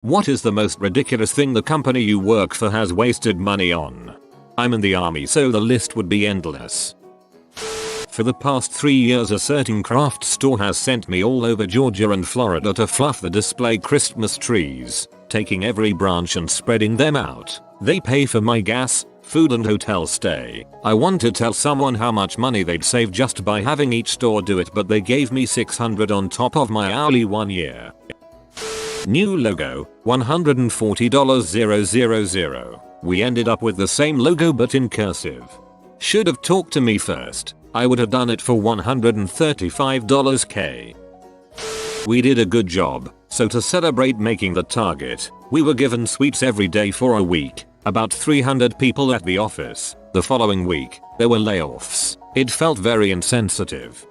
What is the most ridiculous thing the company you work for has wasted money on? I'm in the army, so the list would be endless. For the past 3 years a certain craft store has sent me all over Georgia and Florida to fluff the display Christmas trees, taking every branch and spreading them out. They pay for my gas, food and hotel stay. I want to tell someone how much money they'd save just by having each store do it, but they gave me $600 on top of my hourly 1 year. New logo, $140,000. We ended up with the same logo but in cursive. Should have talked to me first. I would have done it for $135K. We did a good job, so to celebrate making the target, we were given sweets every day for a week. About 300 people at the office. The following week, there were layoffs. It felt very insensitive.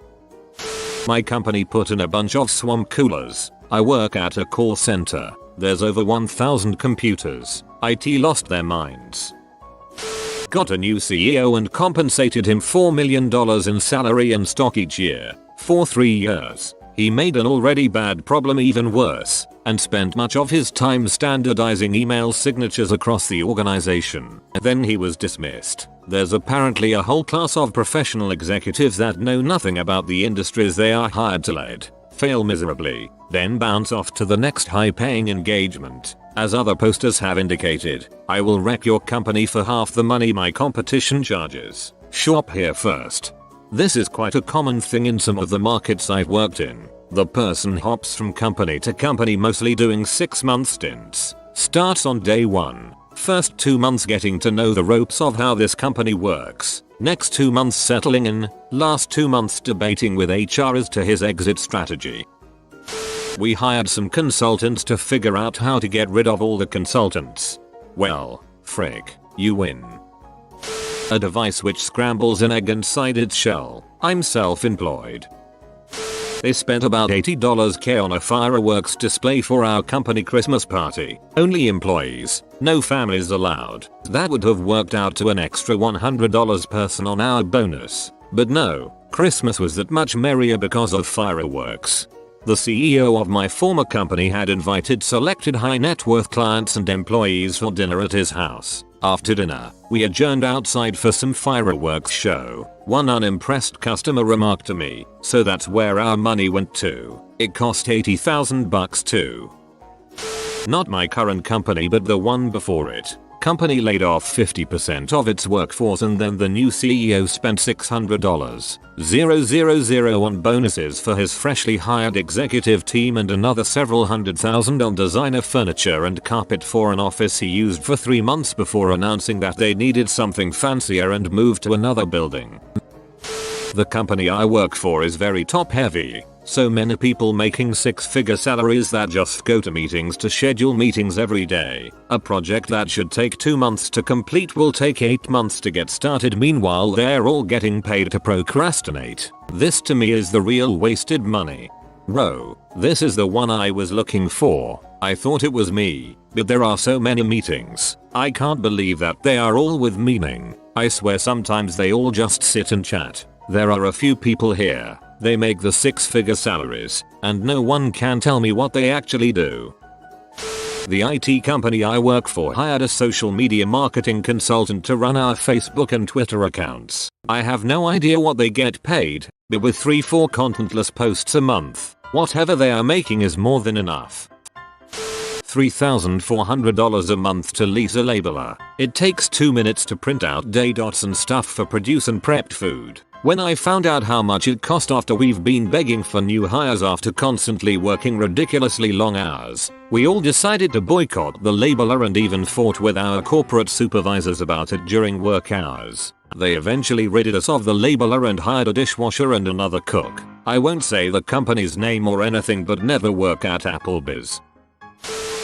My company put in a bunch of swamp coolers. I work at a call center. There's over 1,000 computers. IT lost their minds. Got a new CEO and compensated him $4 million in salary and stock each year, for 3 years. He made an already bad problem even worse, and spent much of his time standardizing email signatures across the organization. Then he was dismissed. There's apparently a whole class of professional executives that know nothing about the industries they are hired to lead, fail miserably, then bounce off to the next high-paying engagement. As other posters have indicated, I will wreck your company for half the money my competition charges. Shop here first. This is quite a common thing in some of the markets I've worked in. The person hops from company to company, mostly doing 6-month stints. Starts on day 1. First 2 months getting to know the ropes of how this company works. Next 2 months settling in. Last 2 months debating with HR as to his exit strategy. We hired some consultants to figure out how to get rid of all the consultants. Well, frick, you win. A device which scrambles an egg inside its shell. I'm self-employed. They spent about $80K on a fireworks display for our company Christmas party. Only employees, no families allowed. That would have worked out to an extra $100 person on our bonus. But no, Christmas was that much merrier because of fireworks. The CEO of my former company had invited selected high net worth clients and employees for dinner at his house. After dinner, we adjourned outside for some fireworks show. One unimpressed customer remarked to me, "So that's where our money went to. It cost $80,000 too." Not my current company but the one before it. Company laid off 50% of its workforce and then the new CEO spent $600,000 on bonuses for his freshly hired executive team and another several $100,000 on designer furniture and carpet for an office he used for 3 months before announcing that they needed something fancier and moved to another building. The company I work for is very top heavy. So many people making 6-figure salaries that just go to meetings to schedule meetings every day. A project that should take 2 months to complete will take 8 months to get started. Meanwhile, they're all getting paid to procrastinate. This to me is the real wasted money. Bro, this is the one I was looking for. I thought it was me, but there are so many meetings. I can't believe that they are all with meaning. I swear sometimes they all just sit and chat. There are a few people here. They make the 6-figure salaries, and no one can tell me what they actually do. The IT company I work for hired a social media marketing consultant to run our Facebook and Twitter accounts. I have no idea what they get paid, but with 3-4 contentless posts a month, whatever they are making is more than enough. $3,400 a month to lease a labeler. It takes 2 minutes to print out day dots and stuff for produce and prepped food. When I found out how much it cost after we've been begging for new hires after constantly working ridiculously long hours, we all decided to boycott the labeler and even fought with our corporate supervisors about it during work hours. They eventually rid us of the labeler and hired a dishwasher and another cook. I won't say the company's name or anything, but never work at Applebee's.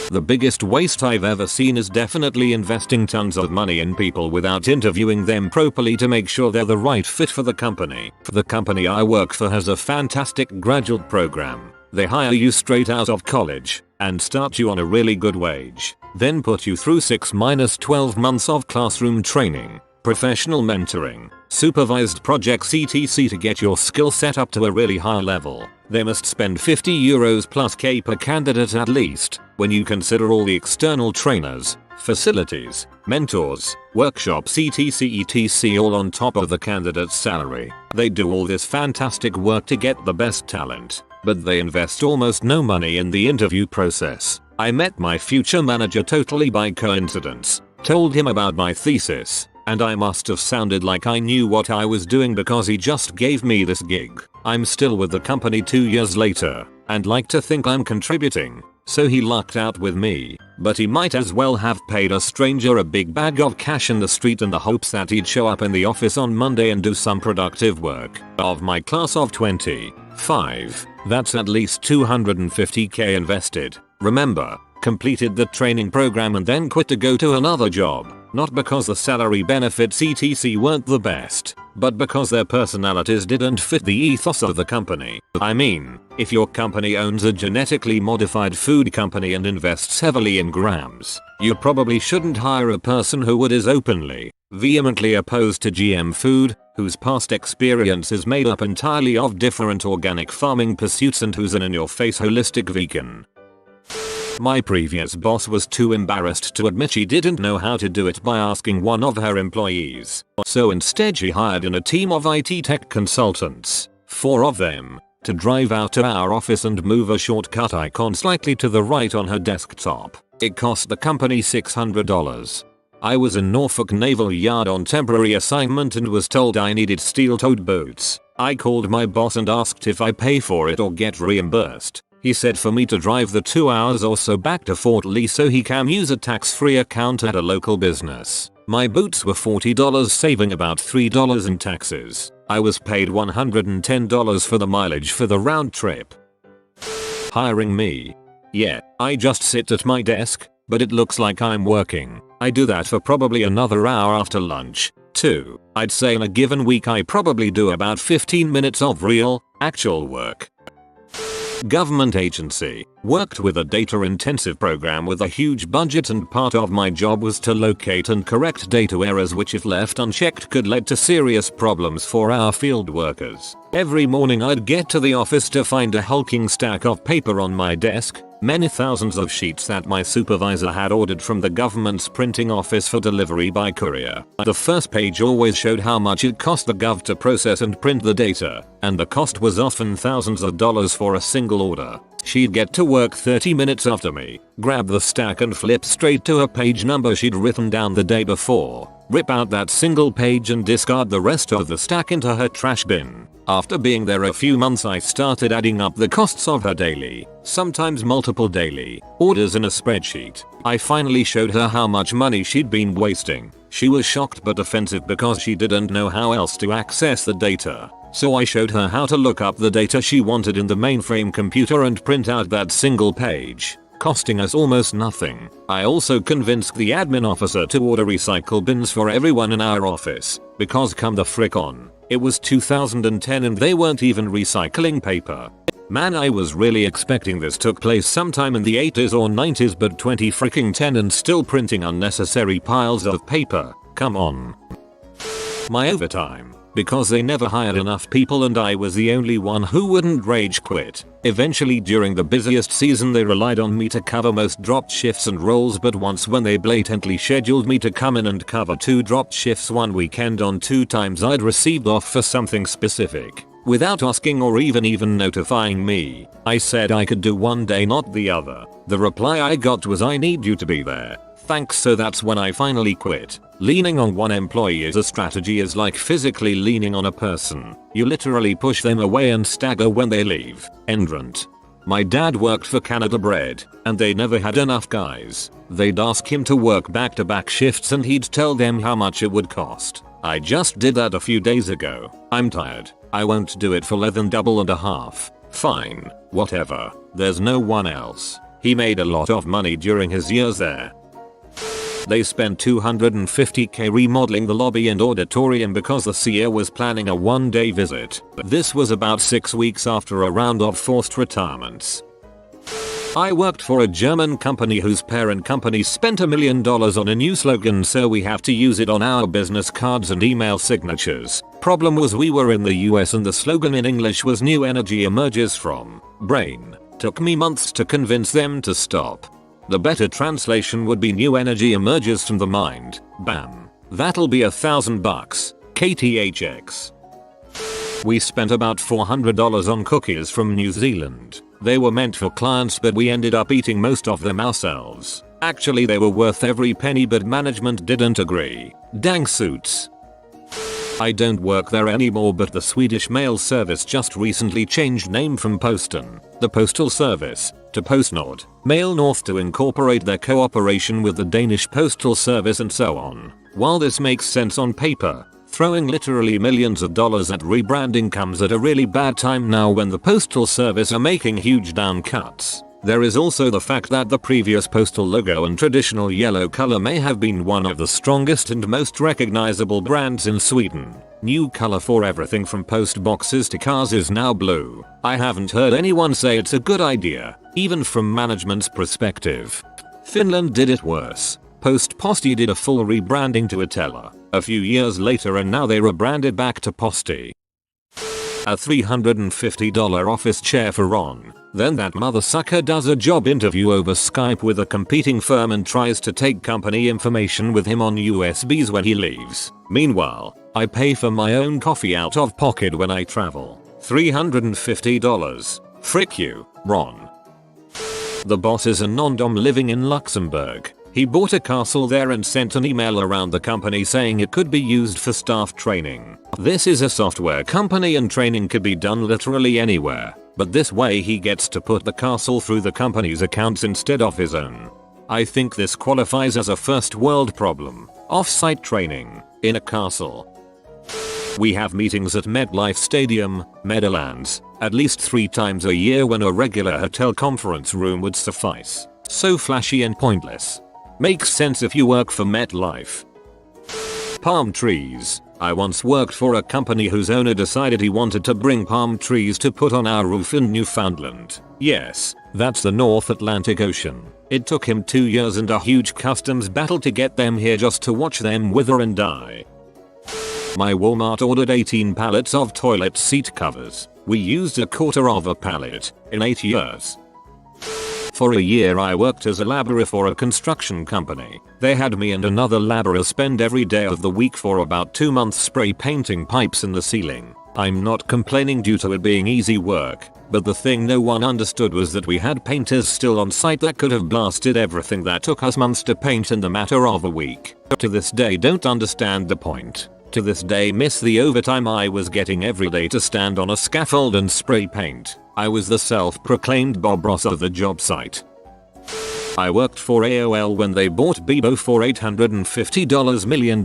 The biggest waste I've ever seen is definitely investing tons of money in people without interviewing them properly to make sure they're the right fit for the company. The company I work for has a fantastic graduate program. They hire you straight out of college and start you on a really good wage, then put you through 6-12 months of classroom training, professional mentoring, supervised projects etc. to get your skill set up to a really high level. They must spend €50 plus K per candidate at least, when you consider all the external trainers, facilities, mentors, workshops etc all on top of the candidate's salary. They do all this fantastic work to get the best talent, but they invest almost no money in the interview process. I met my future manager totally by coincidence, told him about my thesis, and I must have sounded like I knew what I was doing because he just gave me this gig. I'm still with the company 2 years later, and like to think I'm contributing, so he lucked out with me, but he might as well have paid a stranger a big bag of cash in the street in the hopes that he'd show up in the office on Monday and do some productive work. Of my class of 25, that's at least $250K invested. Remember, completed the training program and then quit to go to another job, not because the salary benefits etc weren't the best, but because their personalities didn't fit the ethos of the company. I mean, if your company owns a genetically modified food company and invests heavily in grams, you probably shouldn't hire a person who is openly, vehemently opposed to GM food, whose past experience is made up entirely of different organic farming pursuits and who's an in-your-face holistic vegan. My previous boss was too embarrassed to admit she didn't know how to do it by asking one of her employees. So instead she hired in a team of IT tech consultants, 4 of them, to drive out to our office and move a shortcut icon slightly to the right on her desktop. It cost the company $600. I was in Norfolk Naval Yard on temporary assignment and was told I needed steel-toed boots. I called my boss and asked if I pay for it or get reimbursed. He said for me to drive the 2 hours or so back to Fort Lee so he can use a tax-free account at a local business. My boots were $40, saving about $3 in taxes. I was paid $110 for the mileage for the round trip. Hiring me. Yeah, I just sit at my desk, but it looks like I'm working. I do that for probably another hour after lunch, too. I'd say in a given week I probably do about 15 minutes of real, actual work. Government agency. Worked with a data-intensive program with a huge budget, and part of my job was to locate and correct data errors which if left unchecked could lead to serious problems for our field workers. Every morning I'd get to the office to find a hulking stack of paper on my desk, many thousands of sheets that my supervisor had ordered from the government's printing office for delivery by courier. The first page always showed how much it cost the gov to process and print the data, and the cost was often thousands of dollars for a single order. She'd get to work 30 minutes after me, grab the stack and flip straight to a page number she'd written down the day before, rip out that single page and discard the rest of the stack into her trash bin. After being there a few months I started adding up the costs of her daily, sometimes multiple daily, orders in a spreadsheet. I finally showed her how much money she'd been wasting. She was shocked but offensive because she didn't know how else to access the data. So I showed her how to look up the data she wanted in the mainframe computer and print out that single page, costing us almost nothing. I also convinced the admin officer to order recycle bins for everyone in our office, because come the frick on, it was 2010 and they weren't even recycling paper. Man, I was really expecting this took place sometime in the 80s or 90s, but 2010 and still printing unnecessary piles of paper, come on. My overtime. Because they never hired enough people and I was the only one who wouldn't rage quit. Eventually during the busiest season they relied on me to cover most dropped shifts and roles, but once when they blatantly scheduled me to come in and cover 2 dropped shifts one weekend on 2 times I'd received off for something specific, without asking or even notifying me, I said I could do one day not the other. The reply I got was I need you to be there. Thanks. So that's when I finally quit. Leaning on one employee as a strategy is like physically leaning on a person. You literally push them away and stagger when they leave. Endrant. My dad worked for Canada Bread, and they never had enough guys. They'd ask him to work back-to-back shifts and he'd tell them how much it would cost. I just did that a few days ago. I'm tired. I won't do it for less than double and a half. Fine. Whatever. There's no one else. He made a lot of money during his years there. They spent $250K remodeling the lobby and auditorium because the CEO was planning a one-day visit. This was about 6 weeks after a round of forced retirements. I worked for a German company whose parent company spent $1 million on a new slogan, so we have to use it on our business cards and email signatures. Problem was we were in the US and the slogan in English was "New energy emerges from brain." Took me months to convince them to stop. The better translation would be "New energy emerges from the mind." Bam. That'll be $1,000. KTHX. We spent about $400 on cookies from New Zealand. They were meant for clients but we ended up eating most of them ourselves. Actually they were worth every penny but management didn't agree. Dang suits. I don't work there anymore but the Swedish mail service just recently changed name from Posten, the postal service, to PostNord, Mail North to incorporate their cooperation with the Danish postal service and so on. While this makes sense on paper, throwing literally millions of dollars at rebranding comes at a really bad time now when the postal service are making huge down cuts. There is also the fact that the previous postal logo and traditional yellow color may have been one of the strongest and most recognizable brands in Sweden. New color for everything from post boxes to cars is now blue. I haven't heard anyone say it's a good idea, even from management's perspective. Finland did it worse. Posti did a full rebranding to Itella a few years later and now they rebranded back to Posti. A $350 office chair for Ron. Then that mother sucker does a job interview over Skype with a competing firm and tries to take company information with him on USBs when he leaves. Meanwhile, I pay for my own coffee out of pocket when I travel. $350. Frick you, Ron. The boss is a non-dom living in Luxembourg. He bought a castle there and sent an email around the company saying it could be used for staff training. This is a software company and training could be done literally anywhere, but this way he gets to put the castle through the company's accounts instead of his own. I think this qualifies as a first world problem. Off-site training in a castle. We have meetings at MetLife Stadium, Meadowlands, at least 3 times a year when a regular hotel conference room would suffice. So flashy and pointless. Makes sense if you work for MetLife. Palm trees. I once worked for a company whose owner decided he wanted to bring palm trees to put on our roof in Newfoundland. Yes, that's the North Atlantic Ocean. It took him 2 years and a huge customs battle to get them here just to watch them wither and die. My Walmart ordered 18 pallets of toilet seat covers. We used a quarter of a pallet in 8 years. For a year I worked as a laborer for a construction company. They had me and another laborer spend every day of the week for about 2 months spray painting pipes in the ceiling. I'm not complaining due to it being easy work, but the thing no one understood was that we had painters still on site that could have blasted everything that took us months to paint in the matter of a week. To this day don't understand the point. To this day miss the overtime I was getting every day to stand on a scaffold and spray paint. I was the self-proclaimed Bob Ross of the job site. I worked for AOL when they bought Bebo for $850 million.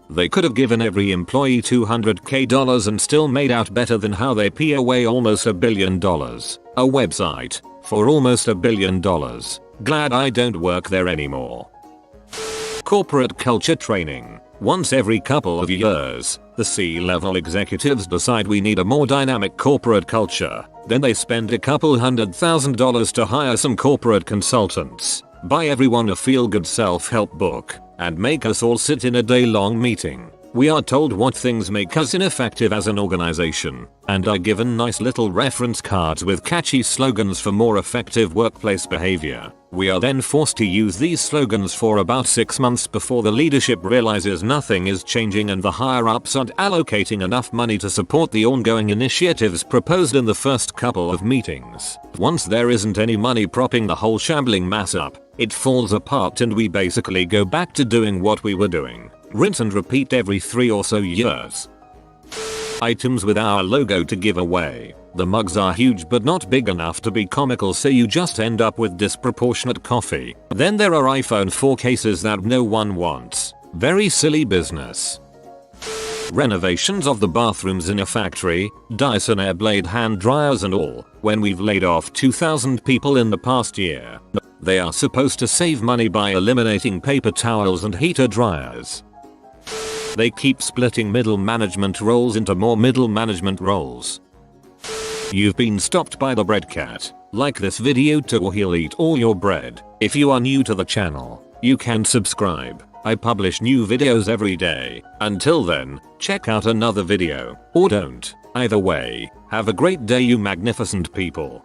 They could have given every employee $200k and still made out better than how they pay away almost $1 billion. A website for almost $1 billion. Glad I don't work there anymore. Corporate culture training. Once every couple of years, the C-level executives decide we need a more dynamic corporate culture. Then they spend a couple $100,000 to hire some corporate consultants, buy everyone a feel-good self-help book, and make us all sit in a day-long meeting. We are told what things make us ineffective as an organization, and are given nice little reference cards with catchy slogans for more effective workplace behavior. We are then forced to use these slogans for about 6 months before the leadership realizes nothing is changing and the higher-ups aren't allocating enough money to support the ongoing initiatives proposed in the first couple of meetings. Once there isn't any money propping the whole shambling mess up, it falls apart and we basically go back to doing what we were doing. Rinse and repeat every 3 or so years. Items with our logo to give away. The mugs are huge but not big enough to be comical, so you just end up with disproportionate coffee. Then there are iPhone 4 cases that no one wants. Very silly business. Renovations of the bathrooms in a factory, Dyson Airblade hand dryers and all, when we've laid off 2,000 people in the past year. They are supposed to save money by eliminating paper towels and heater dryers. They keep splitting middle management roles into more middle management roles. You've been stopped by the bread cat. Like this video too or he'll eat all your bread. If you are new to the channel, you can subscribe. I publish new videos every day. Until then, check out another video, or don't. Either way, have a great day you magnificent people.